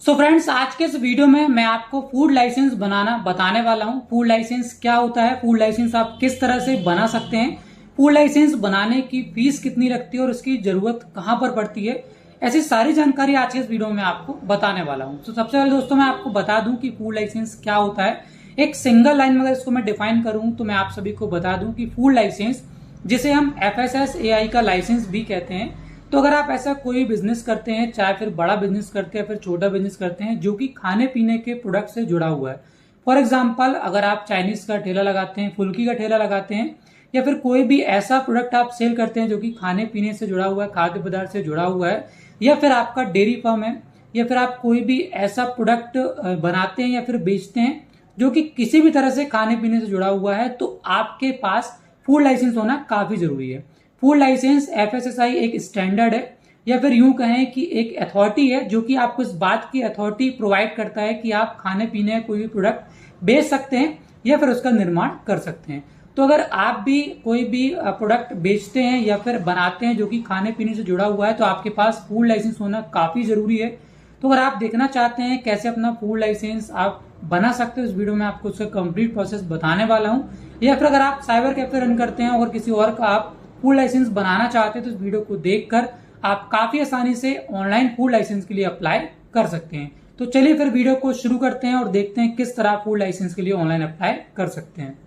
So friends, आज के इस वीडियो में मैं आपको फूड लाइसेंस बनाना बताने वाला हूँ। फूड लाइसेंस क्या होता है, फूड लाइसेंस आप किस तरह से बना सकते हैं, फूड लाइसेंस बनाने की फीस कितनी लगती है और उसकी जरूरत कहाँ पर पड़ती है, ऐसी सारी जानकारी आज के इस वीडियो में आपको बताने वाला हूँ। तो सबसे पहले दोस्तों मैं आपको बता दूं कि फूड लाइसेंस क्या होता है। एक सिंगल लाइन में अगर इसको मैं डिफाइन करूं तो मैं आप सभी को बता दूं कि फूड लाइसेंस, जिसे हम FSSAI का लाइसेंस भी कहते हैं, तो अगर आप ऐसा कोई बिजनेस करते हैं, चाहे फिर बड़ा बिजनेस करते हैं फिर छोटा बिजनेस करते हैं, जो कि खाने पीने के प्रोडक्ट से जुड़ा हुआ है। फॉर एग्जाम्पल, अगर आप चाइनीज का ठेला लगाते हैं, फुल्की का ठेला लगाते हैं, या फिर कोई भी ऐसा प्रोडक्ट आप सेल करते हैं जो कि खाने पीने से जुड़ा हुआ है, खाद्य पदार्थ से जुड़ा हुआ है, या फिर आपका डेयरी फार्म है, या फिर आप कोई भी ऐसा प्रोडक्ट बनाते हैं या फिर बेचते हैं जो कि किसी भी तरह से खाने पीने से जुड़ा हुआ है, तो आपके पास फूड लाइसेंस होना काफी जरूरी है। फूड लाइसेंस FSSAI एक स्टैंडर्ड है, या फिर यूं कहें कि एक अथॉरिटी है जो कि आपको इस बात की अथॉरिटी प्रोवाइड करता है कि आप खाने पीने कोई भी प्रोडक्ट बेच सकते हैं या फिर उसका निर्माण कर सकते हैं। तो अगर आप भी कोई भी प्रोडक्ट बेचते हैं या फिर बनाते हैं जो कि खाने पीने से जुड़ा हुआ है, तो आपके पास फूड लाइसेंस होना काफी जरूरी है। तो अगर आप देखना चाहते हैं कैसे अपना फूड लाइसेंस आप बना सकते हो, इस वीडियो में आपको उसका कंप्लीट प्रोसेस बताने वाला हूं। या फिर अगर आप साइबर कैफे रन करते हैं और किसी और का आप फूड लाइसेंस बनाना चाहते हैं, तो इस वीडियो को देखकर आप काफी आसानी से ऑनलाइन फूड लाइसेंस के लिए अप्लाई कर सकते हैं। तो चलिए फिर वीडियो को शुरू करते हैं और देखते हैं किस तरह फूड लाइसेंस के लिए ऑनलाइन अप्लाई कर सकते हैं।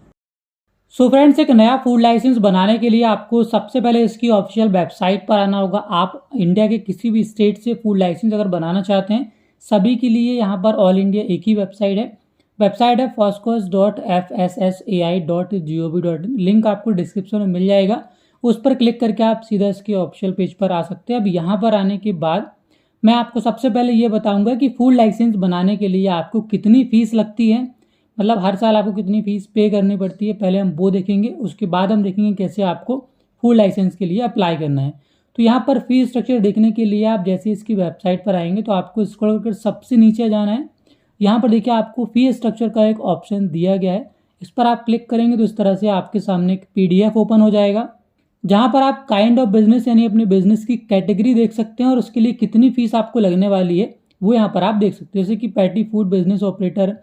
सो फ्रेंड्स, एक नया फूड लाइसेंस बनाने के लिए आपको सबसे पहले इसकी ऑफिशियल वेबसाइट पर आना होगा। आप इंडिया के किसी भी स्टेट से फूड लाइसेंस अगर बनाना चाहते हैं, सभी के लिए यहाँ पर ऑल इंडिया एक ही वेबसाइट है। वेबसाइट है foscos.fssai.gov.in। लिंक आपको डिस्क्रिप्शन में मिल जाएगा, उस पर क्लिक करके आप सीधा इसके ऑफिशियल पेज पर आ सकते हैं। अब यहाँ पर आने के बाद मैं आपको सबसे पहले ये बताऊंगा कि फूड लाइसेंस बनाने के लिए आपको कितनी फीस लगती है, मतलब हर साल आपको कितनी फीस पे करनी पड़ती है। पहले हम वो देखेंगे, उसके बाद हम देखेंगे कैसे आपको फूड लाइसेंस के लिए अप्लाई करना है। तो यहाँ पर फीस स्ट्रक्चर देखने के लिए आप जैसे इसकी वेबसाइट पर आएंगे तो आपको स्क्रॉल कर सबसे नीचे जाना है। यहाँ पर देखिए आपको फी स्ट्रक्चर का एक ऑप्शन दिया गया है, इस पर आप क्लिक करेंगे तो इस तरह से आपके सामने एक PDF ओपन हो जाएगा, जहाँ पर आप काइंड ऑफ बिजनेस यानी अपने बिजनेस की कैटेगरी देख सकते हैं और उसके लिए कितनी फीस आपको लगने वाली है वो यहाँ पर आप देख सकते हैं। जैसे कि petty food business operator,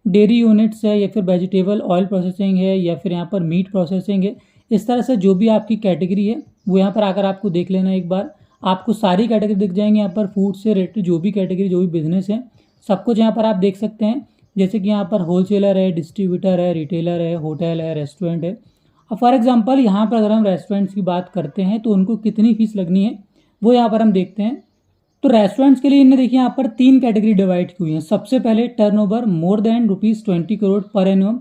dairy units है, या फिर वेजिटेबल ऑयल प्रोसेसिंग है, या फिर यहाँ पर मीट प्रोसेसिंग है। इस तरह से जो भी आपकी कैटेगरी है वो यहाँ पर आकर आपको देख लेना एक बार। आपको सारी कैटेगरी दिख जाएंगे यहाँ पर, फूड से रिलेटेड जो भी कैटेगरी जो भी बिजनेस है सब कुछ यहाँ पर आप देख सकते हैं। जैसे कि यहाँ पर होलसेलर है, डिस्ट्रीब्यूटर है, रिटेलर है, होटल है, रेस्टोरेंट है। अब फॉर एग्जांपल यहाँ पर अगर हम रेस्टोरेंट्स की बात करते हैं तो उनको कितनी फीस लगनी है वो यहाँ पर हम देखते हैं। तो रेस्टोरेंट्स के लिए इन्हें देखिए यहाँ पर 3 कैटेगरी डिवाइड की हुई है। सबसे पहले टर्नओवर मोर देन ₹20 करोड़ पर एनुअम,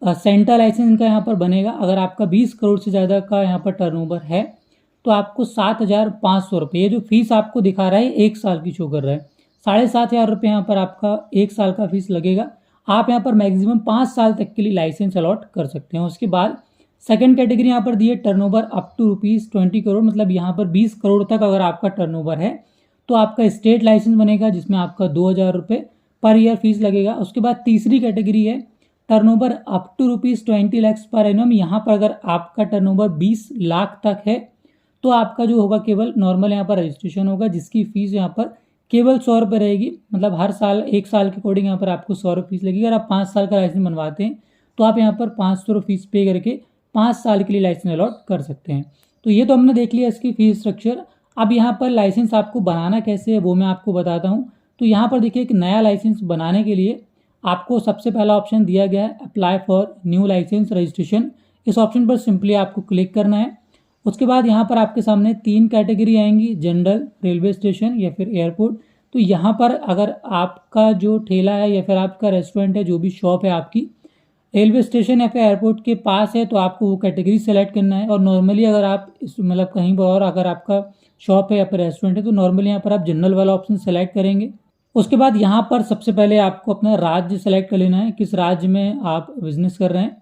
सेंटर लाइसेंस इनका यहाँ पर बनेगा। अगर आपका 20 करोड़ से ज़्यादा का यहाँ पर टर्नओवर है तो आपको 7,500 रुपये, ये जो फीस आपको दिखा रहा है 1 साल की शो कर रहा है, 7,500 रुपये यहाँ पर आपका 1 साल का फीस लगेगा। आप यहाँ पर मैक्सिमम 5 साल तक के लिए लाइसेंस अलॉट कर सकते हैं। उसके बाद सेकंड कैटेगरी यहाँ पर दी है टर्नओवर अप टू ₹20 करोड़, मतलब यहाँ पर 20 करोड़ तक अगर आपका टर्नओवर है तो आपका स्टेट लाइसेंस बनेगा, जिसमें आपका 2,000 रुपये पर ईयर फीस लगेगा। उसके बाद तीसरी कैटेगरी है turnover up to ₹20 lakh per annum. यहाँ पर अगर आपका टर्नओवर 20 लाख तक है तो आपका जो होगा केवल नॉर्मल यहाँ पर रजिस्ट्रेशन होगा, जिसकी फीस यहाँ पर केवल 100 रुपये रहेगी। मतलब हर साल 1 साल के अकॉर्डिंग यहाँ पर आपको 100 रुपये फीस लगेगी। अगर आप 5 साल का लाइसेंस बनवाते हैं तो आप यहाँ पर 500 रुपये फीस पे करके 5 साल के लिए लाइसेंस अलॉट कर सकते हैं। तो ये तो हमने देख लिया इसकी फीस स्ट्रक्चर। अब यहाँ पर लाइसेंस आपको बनाना कैसे है वो मैं आपको बताता हूँ। तो यहाँ पर देखिए एक नया लाइसेंस बनाने के लिए आपको सबसे पहला ऑप्शन दिया गया है apply for new license registration. इस ऑप्शन पर सिंपली आपको क्लिक करना है। उसके बाद यहाँ पर आपके सामने 3 कैटेगरी आएंगी, जनरल, रेलवे स्टेशन या फिर एयरपोर्ट। तो यहाँ पर अगर आपका जो ठेला है या फिर आपका रेस्टोरेंट है, जो भी शॉप है आपकी रेलवे स्टेशन या फिर एयरपोर्ट के पास है, तो आपको वो कैटेगरी सेलेक्ट करना है। और नॉर्मली अगर आप इस मतलब कहीं पर और अगर आपका शॉप है या फिर रेस्टोरेंट है तो नॉर्मली यहाँ पर आप जनरल वाला ऑप्शन सेलेक्ट करेंगे। उसके बाद यहाँ पर सबसे पहले आपको अपना राज्य सेलेक्ट कर लेना है, किस राज्य में आप बिजनेस कर रहे हैं।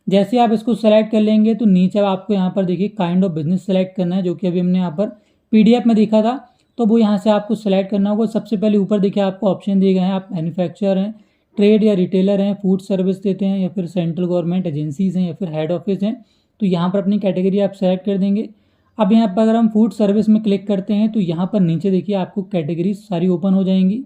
जैसे आप इसको सेलेक्ट कर लेंगे तो नीचे आपको यहाँ पर देखिए काइंड ऑफ बिजनेस सेलेक्ट करना है, जो कि अभी हमने यहाँ पर PDF में देखा था। तो वो यहाँ से आपको सेलेक्ट करना होगा। सबसे पहले ऊपर देखिए आपको ऑप्शन दिए गए हैं, आप मैन्युफैक्चरर हैं, ट्रेड या रिटेलर हैं, फूड सर्विस देते हैं, या फिर सेंट्रल गवर्नमेंट एजेंसीज हैं, या फिर हेड ऑफिस हैं। तो यहाँ पर अपनी कैटेगरी आप सेलेक्ट कर देंगे। अब यहाँ पर अगर हम फूड सर्विस में क्लिक करते हैं तो यहाँ पर नीचे देखिए आपको कैटेगरी सारी ओपन हो जाएंगी।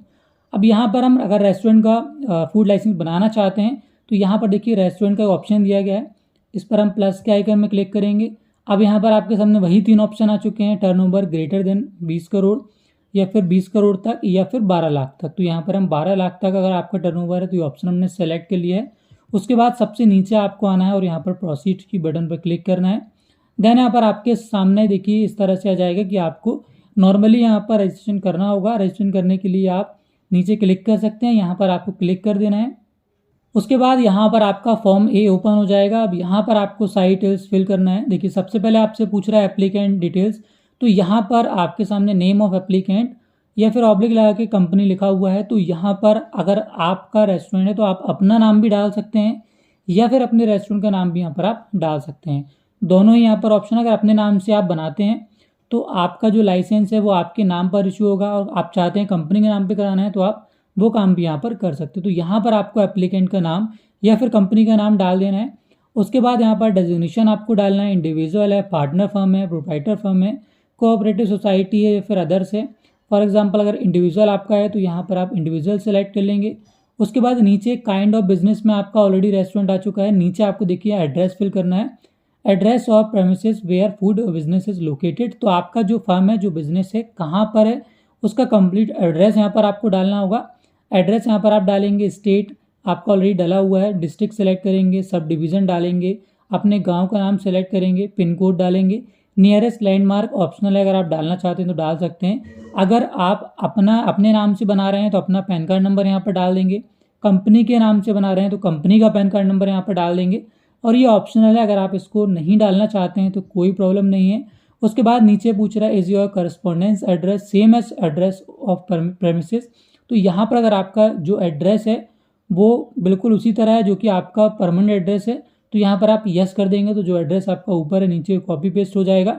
अब यहाँ पर हम अगर रेस्टोरेंट का फूड लाइसेंस बनाना चाहते हैं तो यहाँ पर देखिए रेस्टोरेंट का ऑप्शन दिया गया है, इस पर हम प्लस के आइकन में क्लिक करेंगे। अब यहाँ पर आपके सामने वही 3 ऑप्शन आ चुके हैं, टर्नओवर ग्रेटर देन 20 करोड़ या फिर 20 करोड़ तक या फिर 12 लाख तक। तो यहाँ पर हम 12 लाख तक अगर आपका टर्नओवर है तो ये ऑप्शन हमने सेलेक्ट कर लिया है। उसके बाद सबसे नीचे आपको आना है और यहाँ पर प्रोसीड की बटन पर क्लिक करना है। देन यहाँ पर आपके सामने देखिए इस तरह से आ जाएगा कि आपको नॉर्मली यहाँ पर रजिस्ट्रेशन करना होगा। रजिस्ट्रेशन करने के लिए आप नीचे क्लिक कर सकते हैं, यहाँ पर आपको क्लिक कर देना है। उसके बाद यहाँ पर आपका फॉर्म ए ओपन हो जाएगा। अब यहाँ पर आपको सारी डिटेल्स फिल करना है। देखिए सबसे पहले आपसे पूछ रहा है एप्लीकेंट डिटेल्स, तो यहाँ पर आपके सामने नेम ऑफ एप्लीकेंट या फिर ऑब्लिक लगा के कंपनी लिखा हुआ है। तो यहाँ पर अगर आपका रेस्टोरेंट है तो आप अपना नाम भी डाल सकते हैं या फिर अपने रेस्टोरेंट का नाम भी यहाँ पर आप डाल सकते हैं। दोनों ही यहाँ पर ऑप्शन, अगर अपने नाम से आप बनाते हैं तो आपका जो लाइसेंस है वो आपके नाम पर इशू होगा, और आप चाहते हैं कंपनी के नाम पे कराना है तो आप वो काम भी यहाँ पर कर सकते हो। तो यहाँ पर आपको एप्लीकेंट का नाम या फिर कंपनी का नाम डाल देना है। उसके बाद यहाँ पर डेजिग्नेशन आपको डालना है, इंडिविजुअल है, पार्टनर फर्म है, प्रोप्राइटर फर्म है, कोऑपरेटिव सोसाइटी है या फिर अदर्स है। फॉर एग्जाम्पल अगर इंडिविजुअल आपका है तो यहाँ पर आप इंडिविजुअल सेलेक्ट कर लेंगे। उसके बाद नीचे काइंड ऑफ बिजनेस में आपका ऑलरेडी रेस्टोरेंट आ चुका है, नीचे आपको देखिए एड्रेस फिल करना है, address of premises where food business is located. तो आपका जो फर्म है, जो बिजनेस है, कहाँ पर है उसका कंप्लीट एड्रेस यहाँ पर आपको डालना होगा। एड्रेस यहाँ पर आप डालेंगे, स्टेट आपका ऑलरेडी डाला हुआ है, डिस्ट्रिक्ट सेलेक्ट करेंगे, सब डिवीज़न डालेंगे, अपने गांव का नाम सेलेक्ट करेंगे, पिन कोड डालेंगे, नियरेस्ट लैंडमार्क ऑप्शनल है, अगर आप डालना चाहते हैं तो डाल सकते हैं। अगर आप अपने नाम से बना रहे हैं तो अपना पैन कार्ड नंबर यहाँ पर डाल देंगे, कंपनी के नाम से बना रहे हैं तो कंपनी का पैन कार्ड नंबर यहाँ पर डाल देंगे, और ये ऑप्शनल है, अगर आप इसको नहीं डालना चाहते हैं तो कोई प्रॉब्लम नहीं है। उसके बाद नीचे पूछ रहा है is your correspondence address same as address of premises. तो यहाँ पर अगर आपका जो एड्रेस है वो बिल्कुल उसी तरह है जो कि आपका परमानेंट एड्रेस है तो यहाँ पर आप यस कर देंगे तो जो एड्रेस आपका ऊपर है नीचे कॉपी पेस्ट हो जाएगा।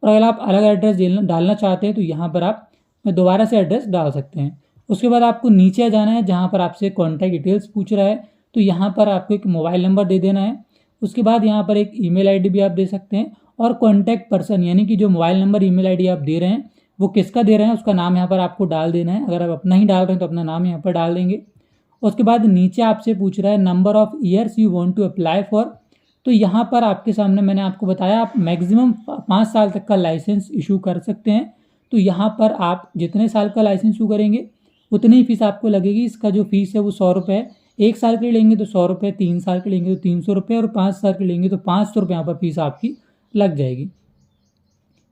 और अगर आप अलग एड्रेस डालना चाहते हैं तो यहाँ पर आप दोबारा से एड्रेस डाल सकते हैं। उसके बाद आपको नीचे जाना है जहाँ पर आपसे कॉन्टैक्ट डिटेल्स पूछ रहा है, तो यहाँ पर आपको एक मोबाइल नंबर दे देना है। उसके बाद यहाँ पर एक ईमेल आईडी भी आप दे सकते हैं, और कॉन्टैक्ट पर्सन यानी कि जो मोबाइल नंबर ईमेल आईडी आप दे रहे हैं वो किसका दे रहे हैं उसका नाम यहाँ पर आपको डाल देना है। अगर आप अपना ही डाल रहे हैं तो अपना नाम यहाँ पर डाल देंगे। उसके बाद नीचे आपसे पूछ रहा है number of years you want to apply for. तो यहाँ पर आपके सामने मैंने आपको बताया आप मैक्सिमम 5 साल तक का लाइसेंस इशू कर सकते हैं। तो यहाँ पर आप जितने साल का लाइसेंस इशू करेंगे उतनी ही फीस आपको लगेगी। इसका जो फीस है वो 100 रुपये है। 1 साल के लेंगे तो 100 रुपये, 3 साल के लेंगे तो 300 रुपये, और 5 साल के लेंगे तो 500 रुपये यहाँ पर फीस आपकी लग जाएगी।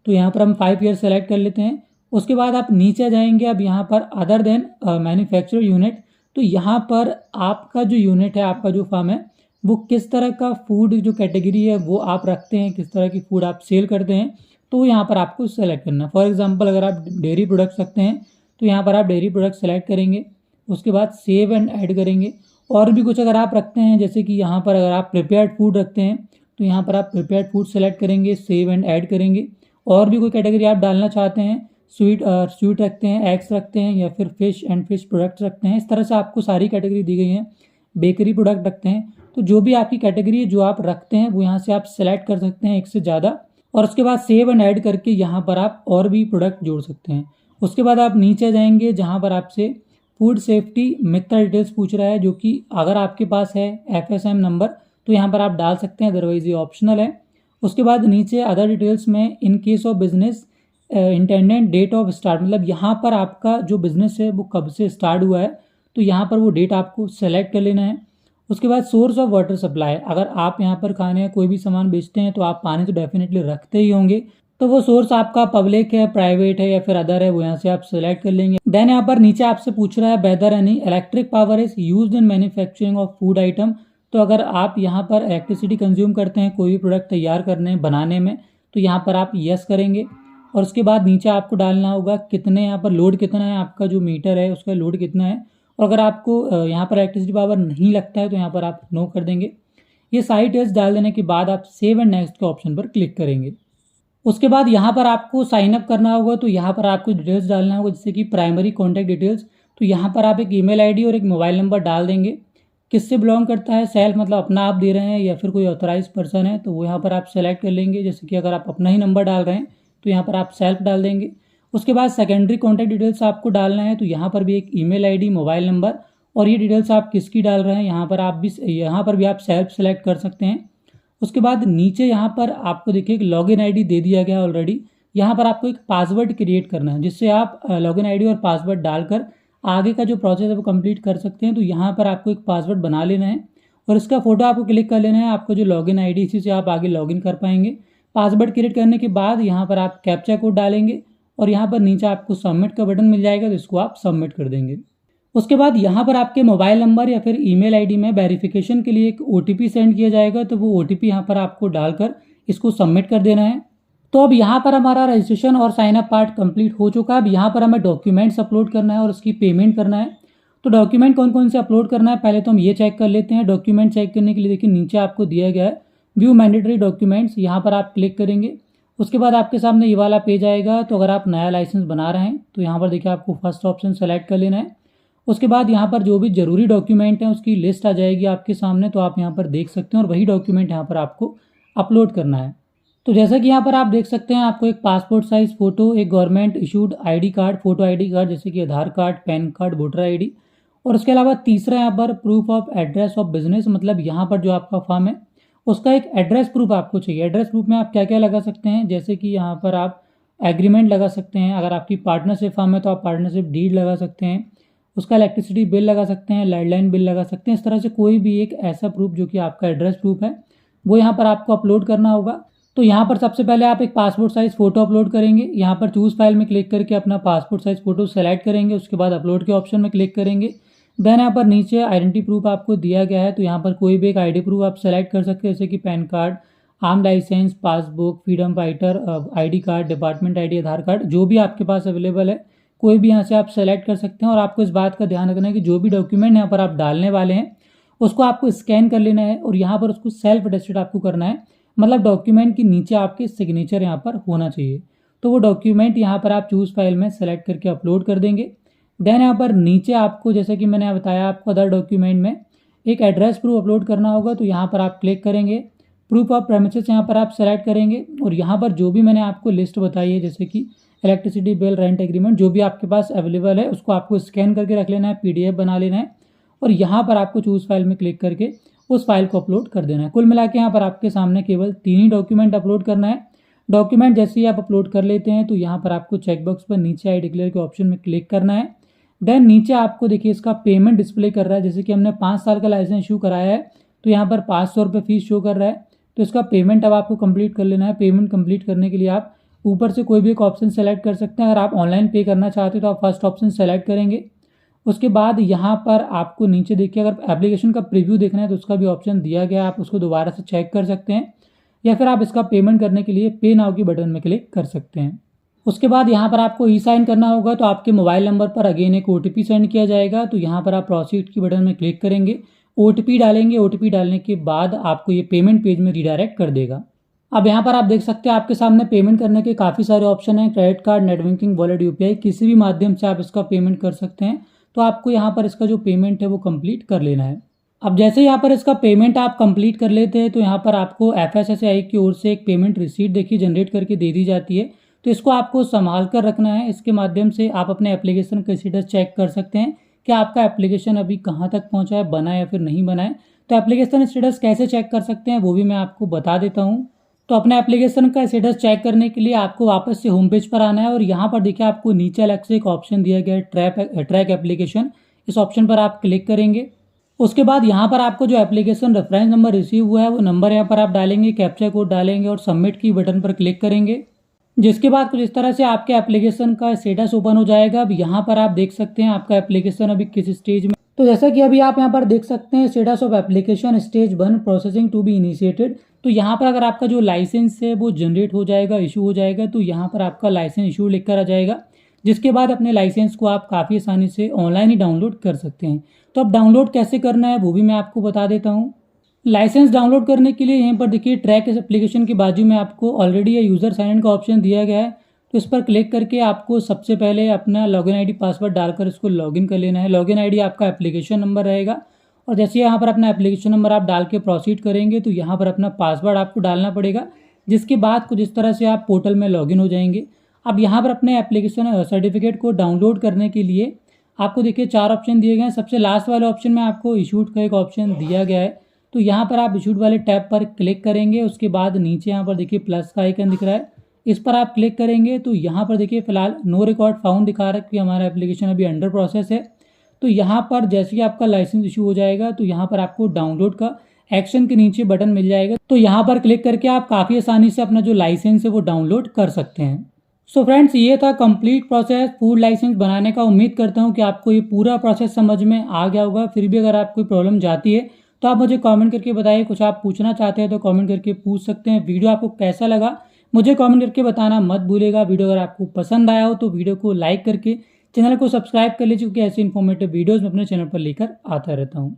तो यहाँ पर हम 5 ईयर सेलेक्ट कर लेते हैं। उसके बाद आप नीचे जाएंगे, अब यहाँ पर अदर देन मैन्युफैक्चर यूनिट। तो यहाँ पर आपका जो यूनिट है, आपका जो फर्म है, वो किस तरह का फूड जो कैटेगरी है वो आप रखते हैं, किस तरह की फूड आप सेल करते हैं, तो यहाँ पर आपको सेलेक्ट करना है। फॉर एग्जांपल अगर आप डेयरी प्रोडक्ट्स रखते हैं तो यहाँ पर आप डेयरी प्रोडक्ट सेलेक्ट करेंगे। उसके बाद सेव एंड ऐड करेंगे। और भी कुछ अगर आप रखते हैं, जैसे कि यहाँ पर अगर आप प्रिपेयर्ड फूड रखते हैं तो यहाँ पर आप प्रिपेयर्ड फूड सेलेक्ट करेंगे, सेव एंड ऐड करेंगे। और भी कोई कैटेगरी आप डालना चाहते हैं, स्वीट रखते हैं, एग्स रखते हैं, या फिर फिश एंड फिश प्रोडक्ट्स रखते हैं, इस तरह से आपको सारी कैटेगरी दी गई है। बेकरी प्रोडक्ट रखते हैं, तो जो भी आपकी कैटेगरी है जो आप रखते हैं वो यहाँ से आप सेलेक्ट कर सकते हैं एक से ज़्यादा, और उसके बाद सेव एंड ऐड करके यहाँ पर आप और भी प्रोडक्ट जोड़ सकते हैं। उसके बाद आप नीचे जाएंगे जहाँ पर आपसे फूड सेफ्टी मित्र डिटेल्स पूछ रहा है, जो कि अगर आपके पास है FSM नंबर तो यहाँ पर आप डाल सकते हैं, अदरवाइज ये ऑप्शनल है। उसके बाद नीचे अदर डिटेल्स में in case of business intended date of start, मतलब यहाँ पर आपका जो बिजनेस है वो कब से स्टार्ट हुआ है तो यहाँ पर वो डेट आपको सेलेक्ट कर लेना है। उसके बाद सोर्स ऑफ वाटर सप्लाई, अगर आप यहाँ पर खाने या कोई भी सामान बेचते हैं तो आप पानी तो डेफिनेटली रखते ही होंगे, तो वो सोर्स आपका पब्लिक है, प्राइवेट है या फिर अदर है, वो यहाँ से आप सेलेक्ट कर लेंगे। देन यहाँ पर नीचे आपसे पूछ रहा है whether any electric power is used in manufacturing of food item. तो अगर आप यहाँ पर इलेक्ट्रिसिटी कंज्यूम करते हैं कोई भी प्रोडक्ट तैयार करने बनाने में तो यहाँ पर आप यस करेंगे। और उसके बाद नीचे आपको डालना होगा कितने यहाँ पर लोड कितना है, आपका जो मीटर है उसका लोड कितना है, और अगर आपको यहाँ पर इलेक्ट्रिसिटी पावर नहीं लगता है तो यहाँ पर आप नो कर देंगे। ये सारी डिटेल्स डाल देने के बाद आप सेव एंड नेक्स्ट के ऑप्शन पर क्लिक करेंगे। उसके बाद यहाँ पर आपको साइन अप करना होगा, तो यहाँ पर आपको डिटेल्स डालना होगा, जैसे कि प्राइमरी कॉन्टैक्ट डिटेल्स। तो यहाँ पर आप एक ईमेल आईडी और एक मोबाइल नंबर डाल देंगे। किससे बिलोंग करता है, सेल्फ मतलब अपना आप दे रहे हैं या फिर कोई ऑथराइज पर्सन है, तो वो यहाँ पर आप सेलेक्ट कर लेंगे। जैसे कि अगर आप अपना ही नंबर डाल रहे हैं तो यहाँ पर आप सेल्फ डाल देंगे। उसके बाद सेकेंडरी कॉन्टैक्ट डिटेल्स आपको डालना है, तो यहाँ पर भी एक ईमेल आईडी, मोबाइल नंबर और ये डिटेल्स आप किसकी डाल रहे हैं यहाँ पर भी आप सेल्फ सेलेक्ट कर सकते हैं। उसके बाद नीचे यहाँ पर आपको देखिए एक लॉगिन आईडी दे दिया गया ऑलरेडी। यहाँ पर आपको एक पासवर्ड क्रिएट करना है जिससे आप लॉगिन आईडी और पासवर्ड डालकर आगे का जो प्रोसेस है वो कंप्लीट कर सकते हैं। तो यहाँ पर आपको एक पासवर्ड बना लेना है और इसका फोटो आपको क्लिक कर लेना है, आपको जो लॉगिन आईडी इसी से आप आगे लॉगिन कर पाएंगे। पासवर्ड क्रिएट करने के बाद यहाँ पर आप कैप्चा कोड डालेंगे और यहाँ पर नीचे आपको सबमिट का बटन मिल जाएगा, तो इसको आप सबमिट कर देंगे। उसके बाद यहाँ पर आपके मोबाइल नंबर या फिर ईमेल आईडी में वेरिफिकेशन के लिए एक ओटीपी सेंड किया जाएगा, तो वो ओटीपी यहाँ पर आपको डालकर इसको सबमिट कर देना है। तो अब यहाँ पर हमारा रजिस्ट्रेशन और साइन अप पार्ट कंप्लीट हो चुका है। अब यहाँ पर हमें डॉक्यूमेंट्स अपलोड करना है और उसकी पेमेंट करना है। तो डॉक्यूमेंट कौन कौन से अपलोड करना है पहले तो हम ये चेक कर लेते हैं। डॉक्यूमेंट चेक करने के लिए देखिए नीचे आपको दिया गया है व्यू मैंडेटरी डॉक्यूमेंट्स, यहाँ पर आप क्लिक करेंगे। उसके बाद आपके सामने ये वाला पेज आएगा। तो अगर आप नया लाइसेंस बना रहे हैं तो यहाँ पर देखिए आपको फर्स्ट ऑप्शन सेलेक्ट कर लेना है। उसके बाद यहाँ पर जो भी जरूरी डॉक्यूमेंट हैं उसकी लिस्ट आ जाएगी आपके सामने, तो आप यहाँ पर देख सकते हैं और वही डॉक्यूमेंट यहाँ पर आपको अपलोड करना है। तो जैसा कि यहाँ पर आप देख सकते हैं आपको एक पासपोर्ट साइज फोटो, एक government issued ID card, photo ID card जैसे कि Aadhaar card, PAN card, voter ID और उसके अलावा तीसरा यहाँ पर proof of address of business, मतलब यहाँ पर जो आपका फर्म है उसका एक एड्रेस प्रूफ आपको चाहिए। एड्रेस प्रूफ में आप क्या क्या लगा सकते हैं, जैसे कि यहाँ पर आप एग्रीमेंट लगा सकते हैं, अगर आपकी पार्टनरशिप फर्म है तो आप पार्टनरशिप डीड लगा सकते हैं, उसका इलेक्ट्रिसिटी बिल लगा सकते हैं, लैंडलाइन बिल लगा सकते हैं। इस तरह से कोई भी एक ऐसा प्रूफ जो कि आपका एड्रेस प्रूफ है वो यहाँ पर आपको अपलोड करना होगा। तो यहाँ पर सबसे पहले आप एक पासपोर्ट साइज फोटो अपलोड करेंगे। यहाँ पर चूज फाइल में क्लिक करके अपना पासपोर्ट साइज फोटो सेलेक्ट करेंगे, उसके बाद अपलोड के ऑप्शन में क्लिक करेंगे। देन यहाँ पर नीचे आइडेंटिटी प्रूफ आपको दिया गया है, तो यहाँ पर कोई भी एक आईडी प्रूफ आप सेलेक्ट कर सकते हैं, जैसे कि PAN card, arm licence, passbook, freedom fighter ID card, department ID, Aadhaar card, जो भी आपके पास अवेलेबल है कोई भी यहाँ से आप सेलेक्ट कर सकते हैं। और आपको इस बात का ध्यान रखना है कि जो भी डॉक्यूमेंट यहाँ पर आप डालने वाले हैं उसको आपको स्कैन कर लेना है और यहाँ पर उसको सेल्फ अटेस्टेड आपको करना है, मतलब डॉक्यूमेंट के नीचे आपके सिग्नेचर यहाँ पर होना चाहिए। तो वो डॉक्यूमेंट यहाँ पर आप चूज फाइल में सेलेक्ट करके अपलोड कर देंगे। देन यहाँ पर नीचे आपको जैसे कि मैंने बताया आपको अदर डॉक्यूमेंट में एक एड्रेस प्रूफ अपलोड करना होगा, तो यहाँ पर आप क्लिक करेंगे, प्रूफ ऑफ प्रेमिसेस यहाँ पर आप सेलेक्ट करेंगे और यहाँ पर जो भी मैंने आपको लिस्ट बताई है जैसे कि इलेक्ट्रिसिटी बिल, रेंट एग्रीमेंट, जो भी आपके पास अवेलेबल है उसको आपको स्कैन करके रख लेना है, पीडीएफ बना लेना है और यहाँ पर आपको चूज फाइल में क्लिक करके उस फाइल को अपलोड कर देना है। कुल मिला के यहाँ पर आपके सामने केवल 3 ही डॉक्यूमेंट अपलोड करना है। डॉक्यूमेंट जैसे ही आप अपलोड कर लेते हैं तो यहाँ पर आपको चेकबॉक्स पर नीचे आई डिक्लेयर के ऑप्शन में क्लिक करना है। देन नीचे आपको देखिए इसका पेमेंट डिस्प्ले कर रहा है, जैसे कि हमने 5 साल का लाइसेंस इशू कराया है तो यहाँ पर 500 रुपये फीस शो कर रहा है, तो इसका पेमेंट अब आपको कंप्लीट कर लेना है। पेमेंट कंप्लीट करने के लिए आप ऊपर से कोई भी एक ऑप्शन सेलेक्ट कर सकते हैं। अगर आप ऑनलाइन पे करना चाहते हो तो आप फर्स्ट ऑप्शन सेलेक्ट करेंगे। उसके बाद यहाँ पर आपको नीचे देखिए अगर एप्लीकेशन का प्रीव्यू देखना है तो उसका भी ऑप्शन दिया गया है, आप उसको दोबारा से चेक कर सकते हैं या फिर आप इसका पेमेंट करने के लिए पे नाउ की बटन में क्लिक कर सकते हैं। उसके बाद यहाँ पर आपको ई साइन करना होगा, तो आपके मोबाइल नंबर पर अगेन एक ओटीपी सेंड किया जाएगा, तो यहाँ पर आप प्रोसीड की बटन में क्लिक करेंगे, ओटीपी डालेंगे। ओटीपी डालने के बाद आपको ये पेमेंट पेज में रिडायरेक्ट कर देगा। अब यहाँ पर आप देख सकते हैं आपके सामने पेमेंट करने के काफ़ी सारे ऑप्शन हैं, credit card, net banking, wallet, UPI, किसी भी माध्यम से आप इसका पेमेंट कर सकते हैं। तो आपको यहाँ पर इसका जो पेमेंट है वो कंप्लीट कर लेना है। अब जैसे यहाँ पर इसका पेमेंट आप कंप्लीट कर लेते हैं तो यहाँ पर आपको एफएसएसएआई की ओर से एक पेमेंट रिसीट देखिए जनरेट करके दे दी जाती है, तो इसको आपको संभाल कर रखना है। इसके माध्यम से आप अपने एप्लीकेशन का स्टेटस चेक कर सकते हैं कि आपका एप्लीकेशन अभी कहाँ तक पहुँचा है, बना है या फिर नहीं बना है। तो एप्लीकेशन स्टेटस कैसे चेक कर सकते हैं वो भी मैं आपको बता देता हूँ। तो अपने एप्लीकेशन का स्टेटस चेक करने के लिए आपको वापस से होम पेज पर आना है और यहाँ पर देखिए आपको नीचे अलग से एक ऑप्शन दिया गया है ट्रैक एप्लीकेशन, इस ऑप्शन पर आप क्लिक करेंगे। उसके बाद यहाँ पर आपको जो एप्लीकेशन रेफरेंस नंबर रिसीव हुआ है वो नंबर यहाँ पर आप डालेंगे, कैप्चा कोड डालेंगे और सबमिट की बटन पर क्लिक करेंगे, जिसके बाद कुछ इस तरह से आपके एप्लीकेशन का स्टेटस ओपन हो जाएगा। अब यहाँ पर आप देख सकते हैं आपका एप्लीकेशन अभी किस स्टेज में, तो जैसा कि अभी आप यहाँ पर देख सकते हैं status of application stage 1 processing to be initiated. तो यहाँ पर अगर आपका जो लाइसेंस है वो जनरेट हो जाएगा, इशू हो जाएगा, तो यहाँ पर आपका लाइसेंस इशू लिख कर आ जाएगा, जिसके बाद अपने लाइसेंस को आप काफ़ी आसानी से ऑनलाइन ही डाउनलोड कर सकते हैं। तो अब डाउनलोड कैसे करना है वो भी मैं आपको बता देता हूँ। लाइसेंस डाउनलोड करने के लिए यहाँ पर देखिए ट्रैक इस एप्लीकेशन के बाजू में आपको ऑलरेडी ये यूज़र साइन इन का ऑप्शन दिया गया है, तो इस पर क्लिक करके आपको सबसे पहले अपना लॉगिन आईडी पासवर्ड डालकर इसको लॉगिन कर लेना है। लॉगिन आईडी आपका एप्लीकेशन नंबर रहेगा और जैसे यहाँ पर अपना एप्लीकेशन नंबर आप डाल के प्रोसीड करेंगे तो यहाँ पर अपना पासवर्ड आपको डालना पड़ेगा, जिसके बाद कुछ इस तरह से आप पोर्टल में लॉगिन हो जाएंगे। अब यहाँ पर अपने एप्लीकेशन सर्टिफिकेट को डाउनलोड करने के लिए आपको देखिए 4 ऑप्शन दिए गए हैं। सबसे लास्ट वाले ऑप्शन में आपको इशूड का एक ऑप्शन दिया गया है, तो यहाँ पर आप इशूड वाले टैब पर क्लिक करेंगे। उसके बाद नीचे यहाँ पर देखिए प्लस का आइकन दिख रहा है, इस पर आप क्लिक करेंगे तो यहाँ पर देखिए फिलहाल नो रिकॉर्ड फाउंड दिखा रहा है कि हमारा एप्लीकेशन अभी अंडर प्रोसेस है। तो यहाँ पर जैसे ही आपका लाइसेंस इशू हो जाएगा तो यहाँ पर आपको डाउनलोड का एक्शन के नीचे बटन मिल जाएगा, तो यहाँ पर क्लिक करके आप काफ़ी आसानी से अपना जो लाइसेंस है वो डाउनलोड कर सकते हैं। सो फ्रेंड्स, ये था कंप्लीट प्रोसेस फूड लाइसेंस बनाने का। उम्मीद करता हूँ कि आपको ये पूरा प्रोसेस समझ में आ गया होगा। फिर भी अगर आपको कोई प्रॉब्लम जाती है तो आप मुझे कमेंट करके बताइए। कुछ आप पूछना चाहते हैं तो कमेंट करके पूछ सकते हैं। वीडियो आपको कैसा लगा मुझे कमेंट करके बताना मत भूलिएगा। वीडियो अगर आपको पसंद आया हो तो वीडियो को लाइक करके चैनल को सब्सक्राइब कर लीजिए, क्योंकि ऐसे इन्फॉर्मेटिव वीडियोज़ मैं अपने चैनल पर लेकर आता रहता हूँ।